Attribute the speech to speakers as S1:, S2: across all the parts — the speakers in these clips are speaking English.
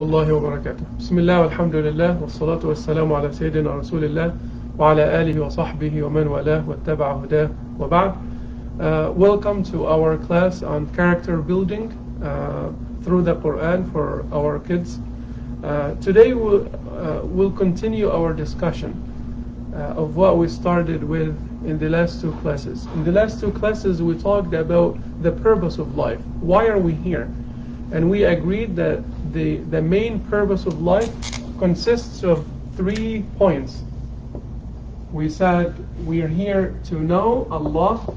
S1: الله وبركاته. بسم الله والحمد لله والصلاة والسلام على سيدنا رسول الله وعلى آله وصحبه ومن والاه واتبع هداه وبعد. Welcome to our class on character building through the Quran for our kids. Today we'll continue our discussion of what we started with in the last two classes. In the last two classes we talked about the purpose of life. Why are we here? And we agreed that the main purpose of life consists of 3 points. We said we are here to know Allah,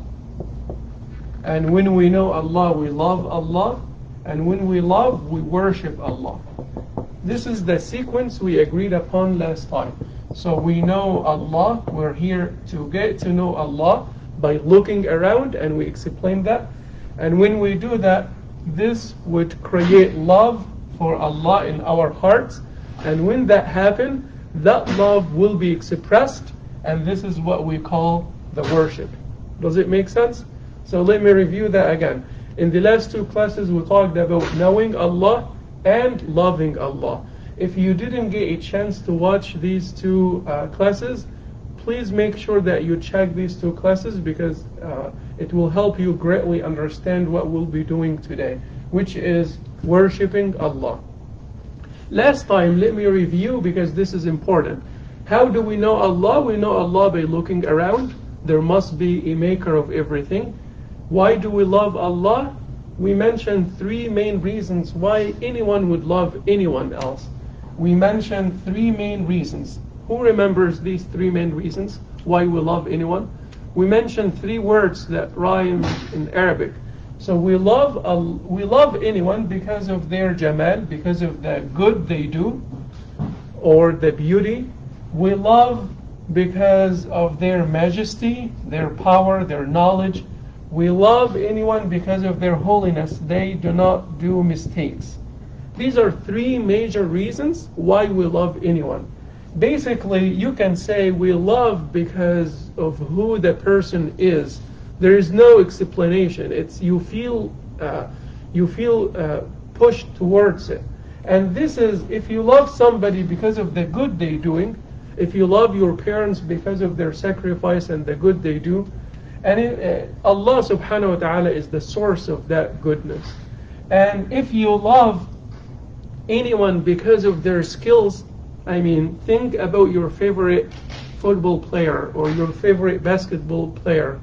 S1: and when we know Allah, we love Allah, and when we love, we worship Allah. This is the sequence we agreed upon last time. So we know Allah, we're here to get to know Allah by looking around, and we explained that. And when we do that, this would create love for Allah in our hearts, and when that happens, that love will be expressed, and this is what we call the worship. Does it make sense? So let me review that again. In the last two classes we talked about knowing Allah and loving Allah. If you didn't get a chance to watch these two classes, please make sure that you check these two classes, because it will help you greatly understand what we'll be doing today, which is worshipping Allah. Last time, let me review because this is important. How do we know Allah? We know Allah by looking around. There must be a maker of everything. Why do we love Allah? We mentioned 3 main reasons why anyone would love anyone else. We mentioned 3 main reasons. Who remembers these 3 main reasons why we love anyone? We mentioned 3 words that rhyme in Arabic. So we love anyone because of their Jameel, because of the good they do, or the beauty. We love because of their majesty, their power, their knowledge. We love anyone because of their holiness. They do not do mistakes. These are 3 major reasons why we love anyone. Basically, you can say we love because of who the person is. There is no explanation. It's you feel pushed towards it. And this is, if you love somebody because of the good they're doing, if you love your parents because of their sacrifice and the good they do, and Allah subhanahu wa ta'ala is the source of that goodness. And if you love anyone because of their skills, I mean, think about your favorite football player or your favorite basketball player.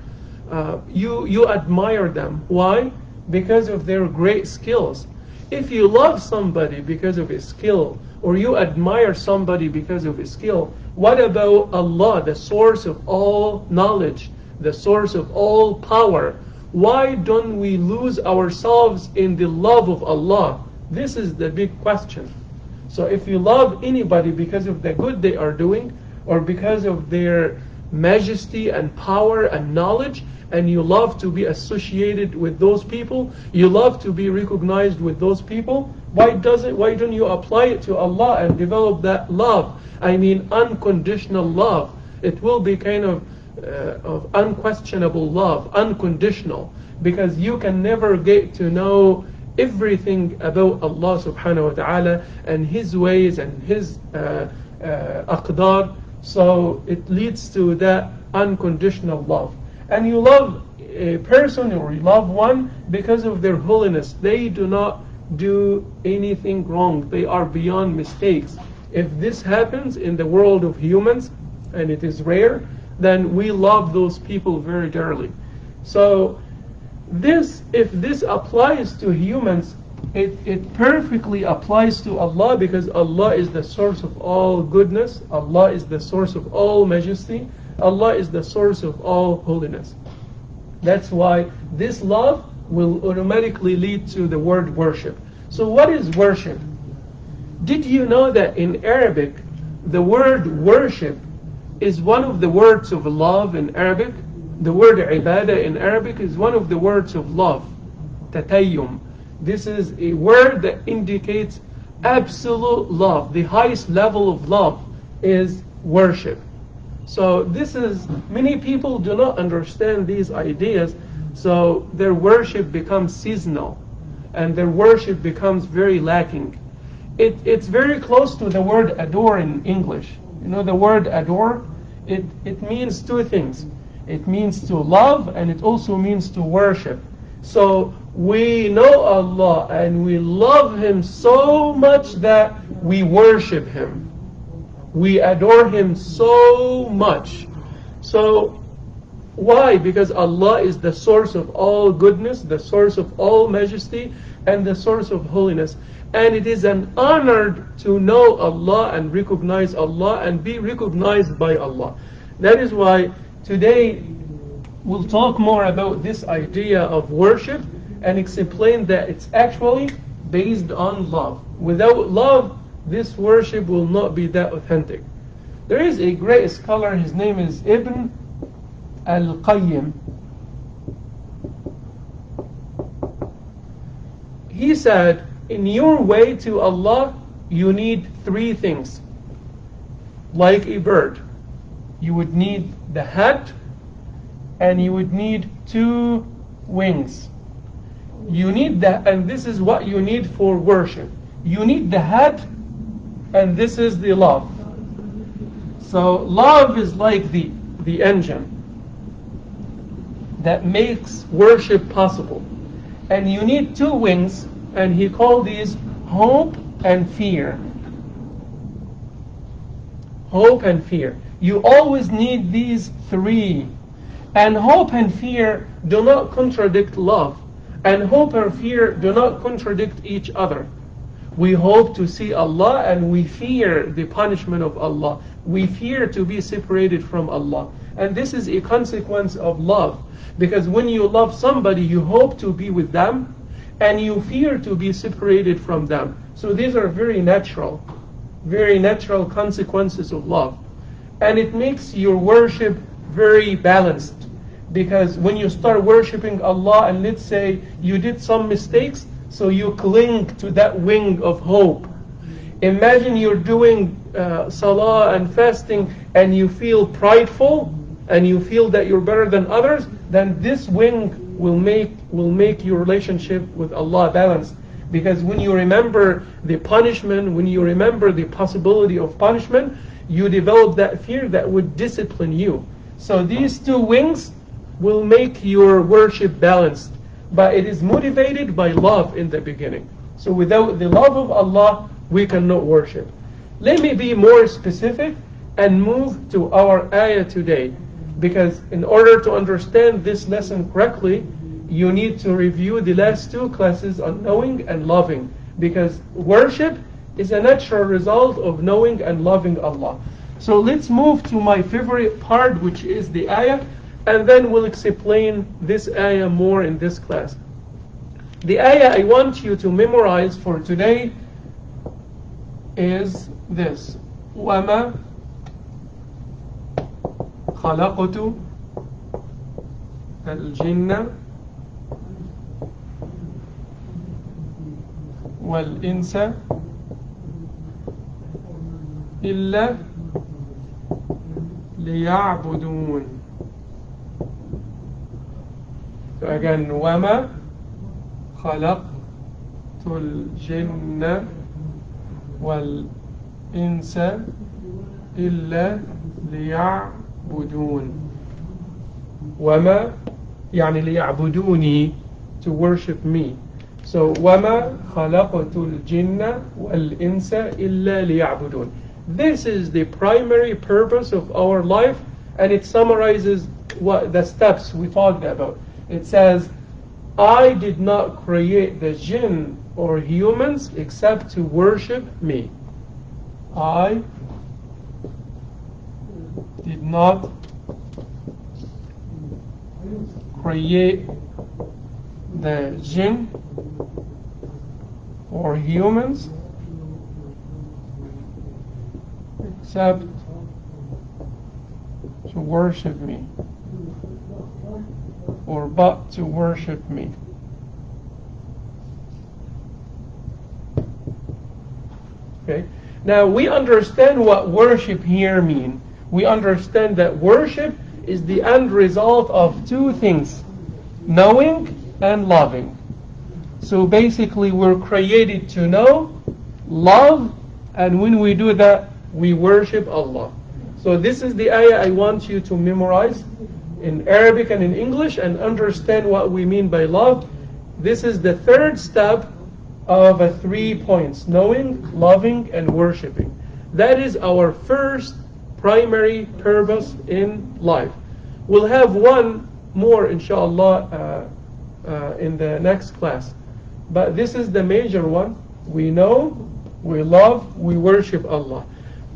S1: You admire them. Why? Because of their great skills. If you love somebody because of his skill, or you admire somebody because of his skill, what about Allah, the source of all knowledge, the source of all power? Why don't we lose ourselves in the love of Allah? This is the big question. So if you love anybody because of the good they are doing, or because of their majesty and power and knowledge, and you love to be associated with those people, you love to be recognized with those people, why don't you apply it to Allah and develop that love? I mean, unconditional love. It will be kind of unquestionable love, unconditional, because you can never get to know everything about Allah subhanahu wa ta'ala and His ways and His aqdar. So it leads to that unconditional love. And you love a person or you love one because of their holiness. They do not do anything wrong. They are beyond mistakes. If this happens in the world of humans, and it is rare, then we love those people very dearly. So if this applies to humans, it perfectly applies to Allah, because Allah is the source of all goodness. Allah is the source of all majesty. Allah is the source of all holiness. That's why this love will automatically lead to the word worship. So what is worship? Did you know that in Arabic, the word worship is one of the words of love in Arabic? The word ibadah in Arabic is one of the words of love. Tatayyum. This is a word that indicates absolute love. The highest level of love is worship. So this is, many people do not understand these ideas, so their worship becomes seasonal and their worship becomes very lacking. It's very close to the word adore in English. You know the word adore? It means two things. It means to love, and it also means to worship. So we know Allah and we love Him so much that we worship Him. We adore Him so much. So why? Because Allah is the source of all goodness, the source of all majesty, and the source of holiness. And it is an honor to know Allah and recognize Allah and be recognized by Allah. That is why today we'll talk more about this idea of worship and explain that it's actually based on love. Without love, this worship will not be that authentic. There is a great scholar, his name is Ibn al-Qayyim. He said, in your way to Allah, you need three things. Like a bird, you would need the head, and you would need two wings. You need that, and this is what you need for worship. You need the head, and this is the love. So love is like the engine that makes worship possible. And you need two wings, and he called these hope and fear. Hope and fear. You always need these three. And hope and fear do not contradict love. And hope and fear do not contradict each other. We hope to see Allah and we fear the punishment of Allah. We fear to be separated from Allah. And this is a consequence of love. Because when you love somebody, you hope to be with them and you fear to be separated from them. So these are very natural consequences of love. And it makes your worship very balanced. Because when you start worshiping Allah and let's say you did some mistakes, so you cling to that wing of hope. Imagine you're doing salah and fasting and you feel prideful and you feel that you're better than others, then this wing will make your relationship with Allah balanced. Because when you remember the punishment, when you remember the possibility of punishment, you develop that fear that would discipline you. So these two wings will make your worship balanced. But it is motivated by love in the beginning. So without the love of Allah, we cannot worship. Let me be more specific and move to our ayah today. Because in order to understand this lesson correctly, you need to review the last two classes on knowing and loving. Because worship is a natural result of knowing and loving Allah. So let's move to my favorite part, which is the ayah. And then we'll explain this ayah more in this class. The ayah I want you to memorize for today is this. وَمَا خَلَقْتُ الْجِنَّ وَالْإِنسَ إِلَّا لِيَعْبُدُونَ. So again, وَمَا خَلَقْتُ الْجِنَّ وَالْإِنسَ إِلَّا لِيَعْبُدُونَ. وَمَا يعني لِيَعْبُدُونِي, to worship me. So وَمَا خَلَقْتُ الْجِنَّ وَالْإِنسَ إِلَّا لِيَعْبُدُونَ. This is the primary purpose of our life, and it summarizes what the steps we talked about. It says, I did not create the jinn or humans except to worship me. I did not create the jinn or humans except to worship me, or but to worship me. Okay. Now we understand what worship here means. We understand that worship is the end result of two things: knowing and loving. So basically we're created to know, love, and when we do that, we worship Allah. So this is the ayah I want you to memorize in Arabic and in English and understand what we mean by love. This is the third step of 3 points: knowing, loving, and worshiping. That is our first primary purpose in life. We'll have one more, inshallah, in the next class. But this is the major one. We know, we love, we worship Allah.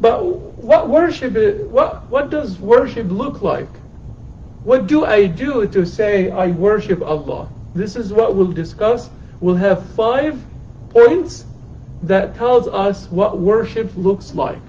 S1: But what does worship look like? What do I do to say I worship Allah? This is what we'll discuss. We'll have 5 points that tells us what worship looks like.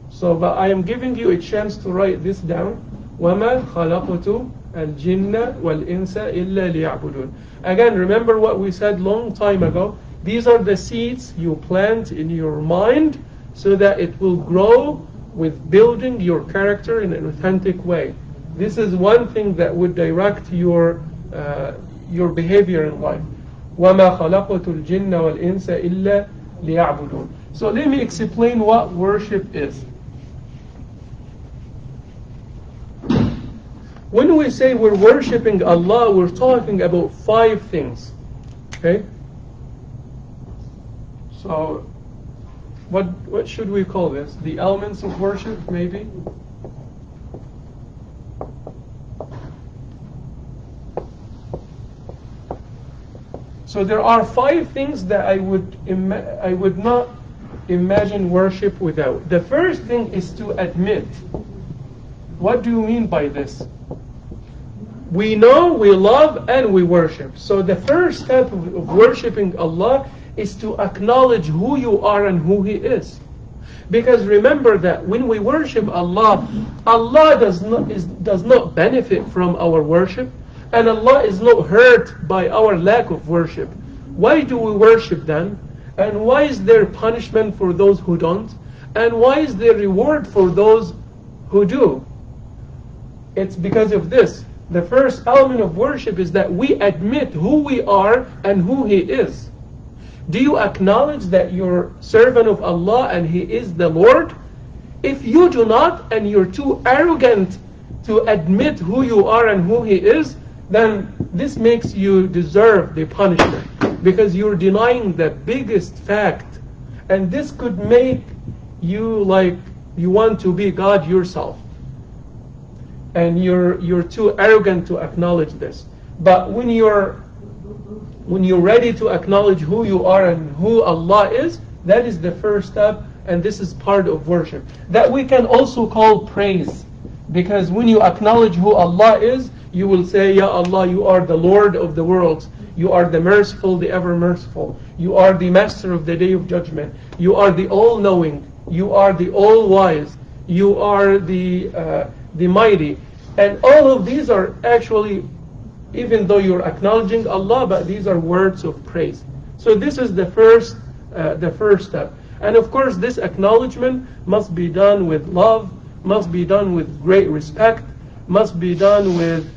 S1: So, but I am giving you a chance to write this down. وَمَا خَلَقْتُ الْجِنَّ وَالْإِنسَ إِلَّا لِيَعْبُدُونَ. Again, remember what we said long time ago. These are the seeds you plant in your mind so that it will grow with building your character in an authentic way. This is one thing that would direct your behavior in life. وَمَا خَلَقْتُ الْجِنَّ وَالْإِنسَ إِلَّا لِيَعْبُدُونَ. So let me explain what worship is. When we say we're worshiping Allah, we're talking about 5 things. Okay? So, what should we call this? The elements of worship, maybe? So there are 5 things that I would not imagine worship without. The first thing is to admit. What do you mean by this? We know, we love, and we worship. So the first step of worshiping Allah is to acknowledge who you are and who He is. Because remember that when we worship Allah, Allah does not benefit from our worship, and Allah is not hurt by our lack of worship. Why do we worship then? And why is there punishment for those who don't? And why is there reward for those who do? It's because of this. The first element of worship is that we admit who we are and who He is. Do you acknowledge that you're servant of Allah and He is the Lord? If you do not, and you're too arrogant to admit who you are and who He is, then this makes you deserve the punishment, because you're denying the biggest fact. And this could make you like you want to be God yourself. And you're too arrogant to acknowledge this. But when you're ready to acknowledge who you are and who Allah is, that is the first step, and this is part of worship. That we can also call praise. Because when you acknowledge who Allah is, you will say, Ya Allah, you are the Lord of the worlds. You are the merciful, the ever merciful. You are the master of the day of judgment. You are the all-knowing. You are the all-wise. You are the mighty. And all of these are actually, even though you're acknowledging Allah, but these are words of praise. So this is the first step. And of course, this acknowledgement must be done with love, must be done with great respect, must be done with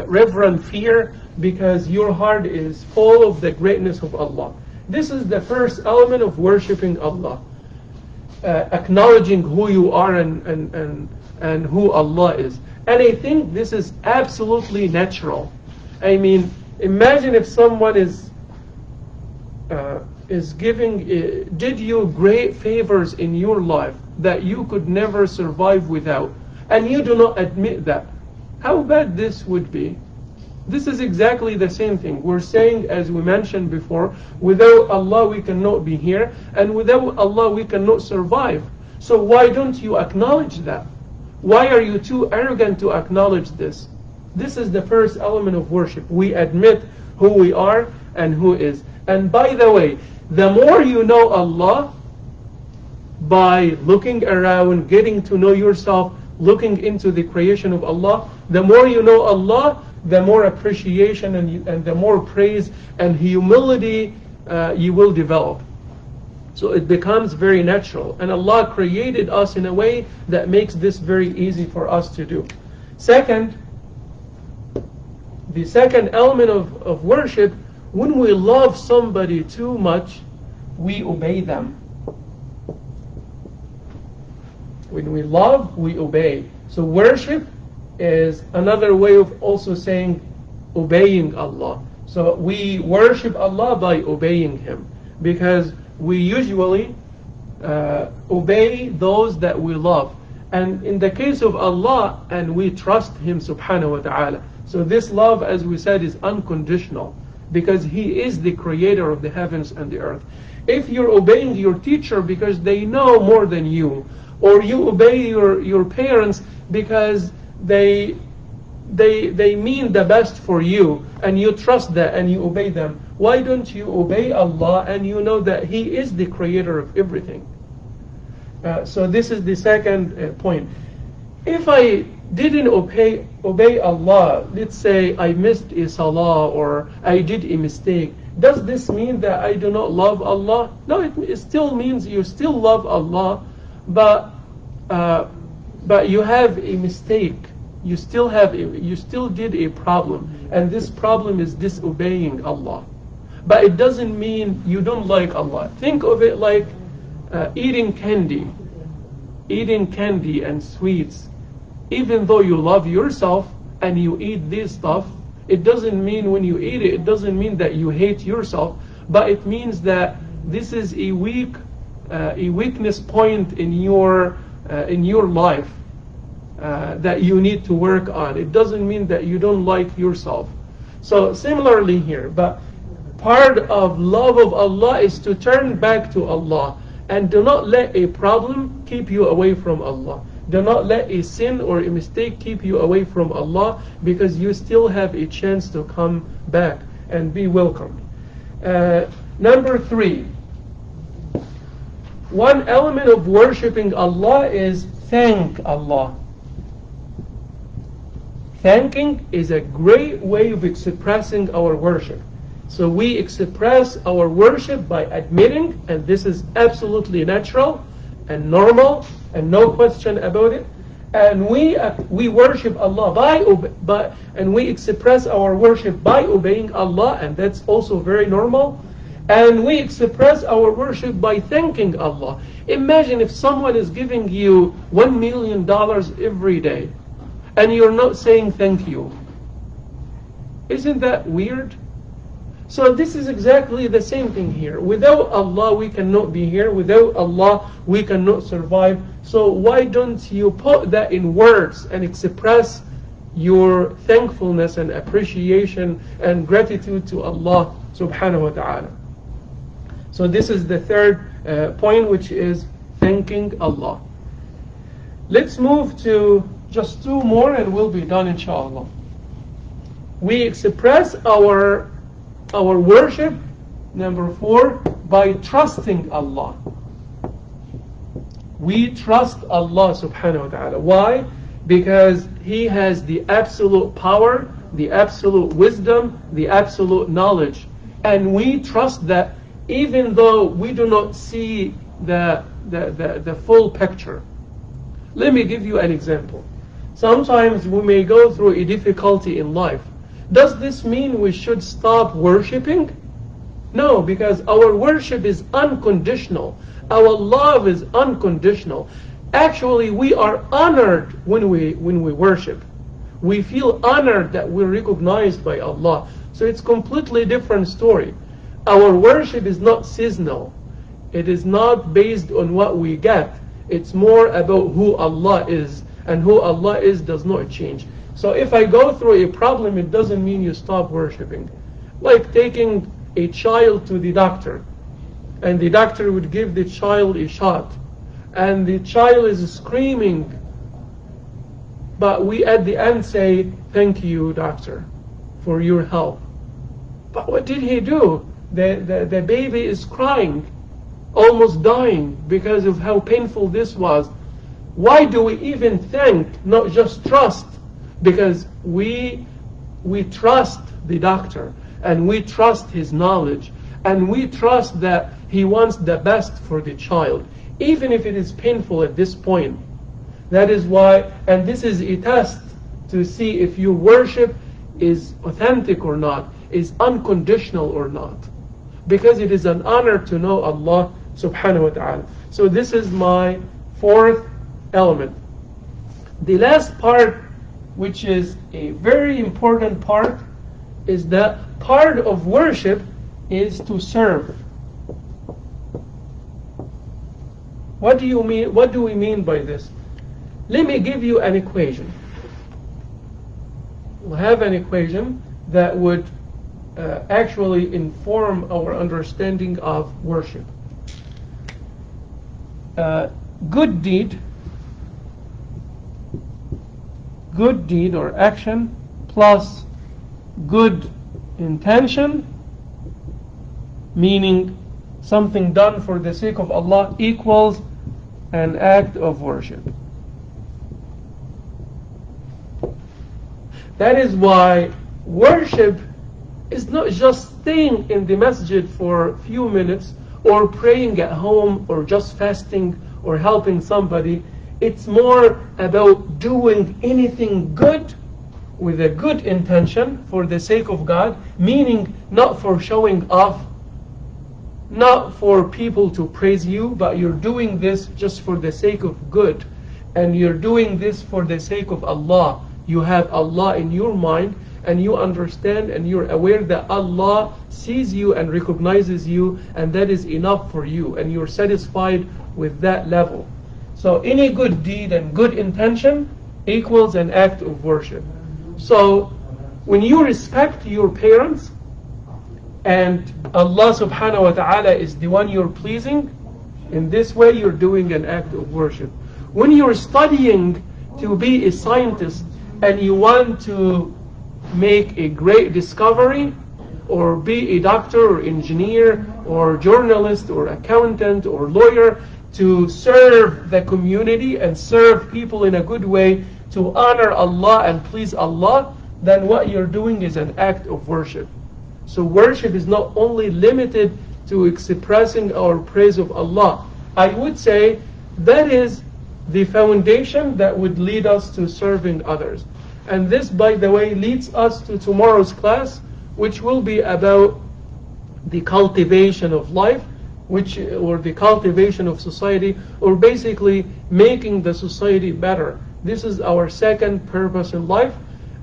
S1: reverent fear, because your heart is full of the greatness of Allah. This is the first element of worshiping Allah. Acknowledging who you are and who Allah is. And I think this is absolutely natural. I mean, imagine if someone is did you great favors in your life that you could never survive without, and you do not admit that. How bad this would be. This is exactly the same thing. We're saying, as we mentioned before, without Allah we cannot be here, and without Allah we cannot survive. So why don't you acknowledge that? Why are you too arrogant to acknowledge this? This is the first element of worship. We admit who we are and who is. And by the way, the more you know Allah, by looking around, getting to know yourself, looking into the creation of Allah, the more you know Allah, the more appreciation and the more praise and humility you will develop. So it becomes very natural. And Allah created us in a way that makes this very easy for us to do. Second, the second element of worship, when we love somebody too much, we obey them. When we love, we obey. So worship is another way of also saying obeying Allah. So we worship Allah by obeying Him, because we usually obey those that we love. And in the case of Allah, and we trust Him subhanahu wa ta'ala. So this love, as we said, is unconditional, because He is the creator of the heavens and the earth. If you're obeying your teacher because they know more than you, or you obey your parents because they mean the best for you, and you trust that and you obey them, why don't you obey Allah and you know that He is the creator of everything? So this is the second point. If I didn't obey Allah, let's say I missed a salah or I did a mistake, does this mean that I do not love Allah? No, it still means you still love Allah, but you have a mistake. You still did a problem, and this problem is disobeying Allah. But it doesn't mean you don't like Allah. Think of it like eating candy and sweets. Even though you love yourself and you eat this stuff, it doesn't mean when you eat it, it doesn't mean that you hate yourself, but it means that this is a weakness point in your life that you need to work on. It doesn't mean that you don't like yourself. So similarly here, but part of love of Allah is to turn back to Allah, and do not let a problem keep you away from Allah. Do not let a sin or a mistake keep you away from Allah, because you still have a chance to come back and be welcomed. Number 3, one element of worshiping Allah is thank Allah. Thanking is a great way of expressing our worship. So we express our worship by admitting, and this is absolutely natural and normal, and no question about it. And we worship Allah and we express our worship by obeying Allah, and that's also very normal. And we express our worship by thanking Allah. Imagine if someone is giving you $1 million every day, and you're not saying thank you. Isn't that weird? So this is exactly the same thing here. Without Allah, we cannot be here. Without Allah, we cannot survive. So why don't you put that in words and express your thankfulness and appreciation and gratitude to Allah subhanahu wa ta'ala. So this is the third point, which is thanking Allah. Let's move to just 2 more and we'll be done, inshallah. We express our worship, number 4, by trusting Allah. We trust Allah subhanahu wa ta'ala. Why? Because He has the absolute power, the absolute wisdom, the absolute knowledge. And we trust that even though we do not see the full picture. Let me give you an example. Sometimes we may go through a difficulty in life. Does this mean we should stop worshiping? No, because our worship is unconditional. Our love is unconditional. Actually, we are honored when we worship. We feel honored that we're recognized by Allah. So it's a completely different story. Our worship is not seasonal. It is not based on what we get. It's more about who Allah is. And who Allah is does not change. So if I go through a problem, it doesn't mean you stop worshiping. Like taking a child to the doctor, and the doctor would give the child a shot, and the child is screaming, but we at the end say, thank you, doctor, for your help. But what did he do? The baby is crying, almost dying, because of how painful this was. Why do we even thank, not just trust? Because we trust the doctor, and we trust his knowledge, and we trust that he wants the best for the child, even if it is painful at this point. That is why, and this is a test to see if your worship is authentic or not, is unconditional or not. Because it is an honor to know Allah subhanahu wa ta'ala. So this is my 4th element. The last part, which is a very important part, is that part of worship is to serve. What do you mean? What do we mean by this? Let me give you an equation. We'll have an equation that would actually inform our understanding of worship. Good deed or action plus good intention, meaning something done for the sake of Allah, equals an act of worship. That is why worship is not just staying in the masjid for a few minutes or praying at home or just fasting or helping somebody. It's more about doing anything good with a good intention for the sake of God, meaning not for showing off, not for people to praise you, but you're doing this just for the sake of good, and you're doing this for the sake of Allah. You have Allah in your mind, and you understand and you're aware that Allah sees you and recognizes you, and that is enough for you, and you're satisfied with that level. So any good deed and good intention equals an act of worship. So when you respect your parents and Allah subhanahu wa ta'ala is the one you're pleasing, in this way you're doing an act of worship. When you're studying to be a scientist and you want to make a great discovery, or be a doctor or engineer or journalist or accountant or lawyer, to serve the community and serve people in a good way, to honor Allah and please Allah, then what you're doing is an act of worship. So worship is not only limited to expressing our praise of Allah. I would say that is the foundation that would lead us to serving others. And this, by the way, leads us to tomorrow's class, which will be about the cultivation of life, or the cultivation of society, or basically making the society better. This is our second purpose in life,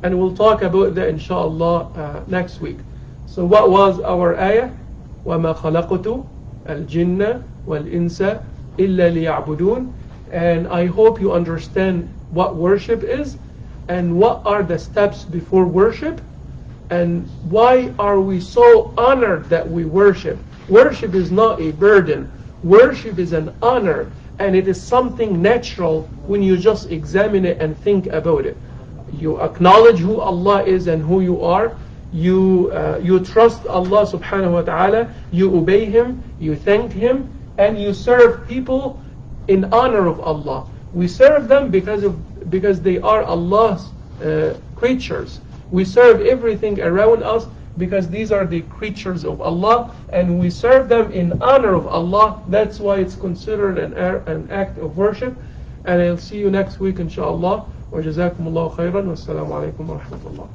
S1: and we'll talk about that inshallah next week. So what was our ayah? وَمَا خَلَقْتُ الْجِنَّ وَالْإِنسَ إِلَّا لِيَعْبُدُونَ. And I hope you understand what worship is, and what are the steps before worship, and why are we so honored that we worship. Worship is not a burden. Worship is an honor, and it is something natural when you just examine it and think about it. You acknowledge who Allah is and who you are. You trust Allah subhanahu wa ta'ala. You obey Him. You thank Him. And you serve people in honor of Allah. We serve them because they are Allah's creatures. We serve everything around us because these are the creatures of Allah, and we serve them in honor of Allah. That's why it's considered an act of worship. And I'll see you next week inshallah. Wa jazakumullahu khairan. Wassalamu alaikum wa rahmatullah.